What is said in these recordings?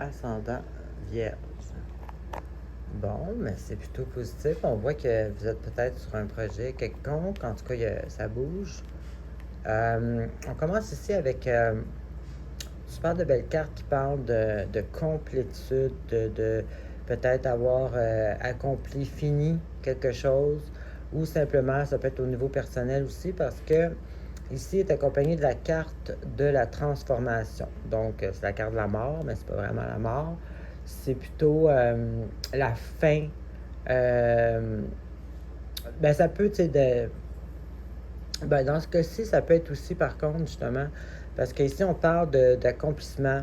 ascendant Vierge. Bon, mais c'est plutôt positif. On voit que vous êtes peut-être sur un projet quelconque. En tout cas, ça bouge. On commence ici avec super de belles cartes qui parlent de complétude, de peut-être avoir accompli, fini quelque chose, ou simplement, ça peut être au niveau personnel aussi, parce que ici est accompagné de la carte de la transformation. Donc, c'est la carte de la mort, mais c'est pas vraiment la mort. C'est plutôt la fin. Euh, Ça peut, tu sais, dans ce cas-ci, ça peut être aussi, par contre, justement, parce qu'ici, on parle d'accomplissement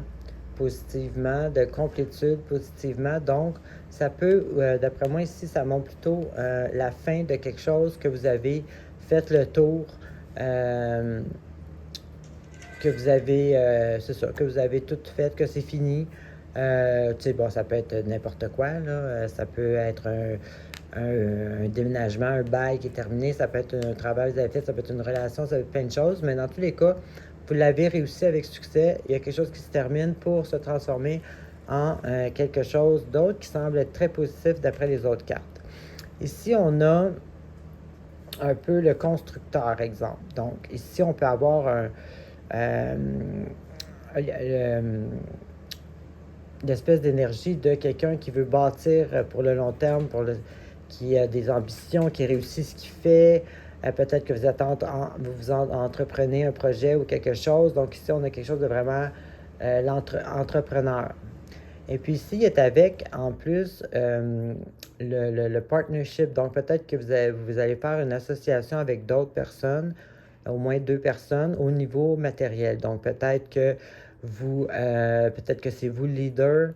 positivement, de complétude positivement. Donc, ça peut, d'après moi, ici, ça montre plutôt la fin de quelque chose que vous avez fait le tour, euh, que vous avez, c'est ça, que vous avez tout fait, que c'est fini. Tu sais, bon, ça peut être n'importe quoi, là. Ça peut être un déménagement, un bail qui est terminé, ça peut être un travail que vous avez fait, ça peut être une relation, ça peut être plein de choses, mais dans tous les cas, vous l'avez réussi avec succès. Il y a quelque chose qui se termine pour se transformer en quelque chose d'autre qui semble être très positif d'après les autres cartes. Ici, on a un peu le constructeur, exemple. Donc, ici, on peut avoir euh, l'espèce d'énergie de quelqu'un qui veut bâtir pour le long terme, qui a des ambitions, qui réussit ce qu'il fait. Peut-être que vous entreprenez un projet ou quelque chose. Donc ici, on a quelque chose de vraiment l'entrepreneur. Et puis ici, il est avec, en plus, le partnership. Donc peut-être que vous allez faire une association avec d'autres personnes, au moins deux personnes, au niveau matériel. Donc peut-être que peut-être que c'est vous le leader,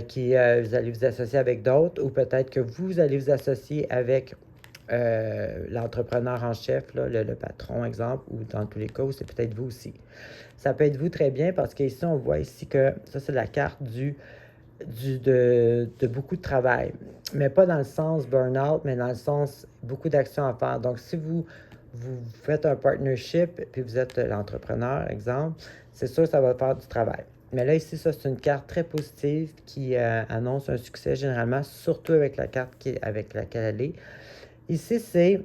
qui vous allez vous associer avec d'autres, ou peut-être que vous allez vous associer avec l'entrepreneur en chef, là, le patron, exemple, ou dans tous les cas, c'est peut-être vous aussi. Ça peut être vous très bien parce qu'ici, on voit ici que ça, c'est la carte de beaucoup de travail. Mais pas dans le sens burn-out, mais dans le sens beaucoup d'actions à faire. Donc, si vous faites un partnership, puis vous êtes l'entrepreneur, exemple, c'est sûr que ça va faire du travail. Mais là, ici, ça, c'est une carte très positive qui annonce un succès généralement, surtout avec la carte avec laquelle elle est. Ici, c'est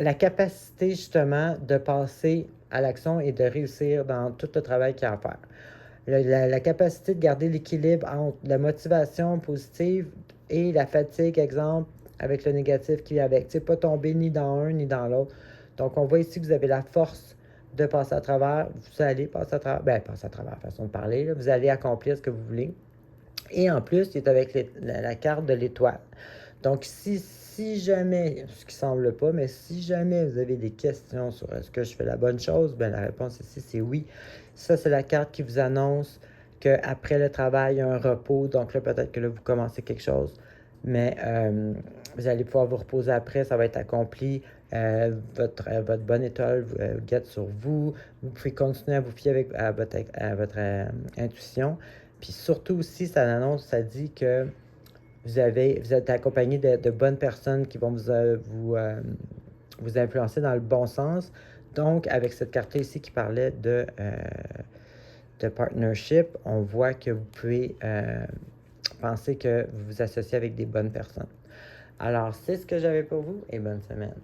la capacité, justement, de passer à l'action et de réussir dans tout le travail qu'il y a à faire. La capacité de garder l'équilibre entre la motivation positive et la fatigue, exemple, avec le négatif qui vient avec. Tu sais, pas tomber ni dans un ni dans l'autre. Donc, on voit ici que vous avez la force de passer à travers. Vous allez passer à travers. Passer à travers, façon de parler. Là. Vous allez accomplir ce que vous voulez. Et en plus, il est avec la carte de l'étoile. Donc, si jamais, ce qui semble pas, mais si jamais vous avez des questions sur est-ce que je fais la bonne chose, ben la réponse ici, c'est oui. Ça, c'est la carte qui vous annonce qu'après le travail, il y a un repos. Donc là, peut-être que là, vous commencez quelque chose, mais vous allez pouvoir vous reposer après, ça va être accompli. Votre bonne étoile guette sur vous. Vous pouvez continuer à vous fier à votre intuition. Puis surtout aussi, ça annonce, ça dit que vous êtes accompagné de bonnes personnes qui vont vous influencer dans le bon sens. Donc, avec cette carte ici qui parlait de partnership, on voit que vous pouvez penser que vous vous associez avec des bonnes personnes. Alors, c'est ce que j'avais pour vous et bonne semaine.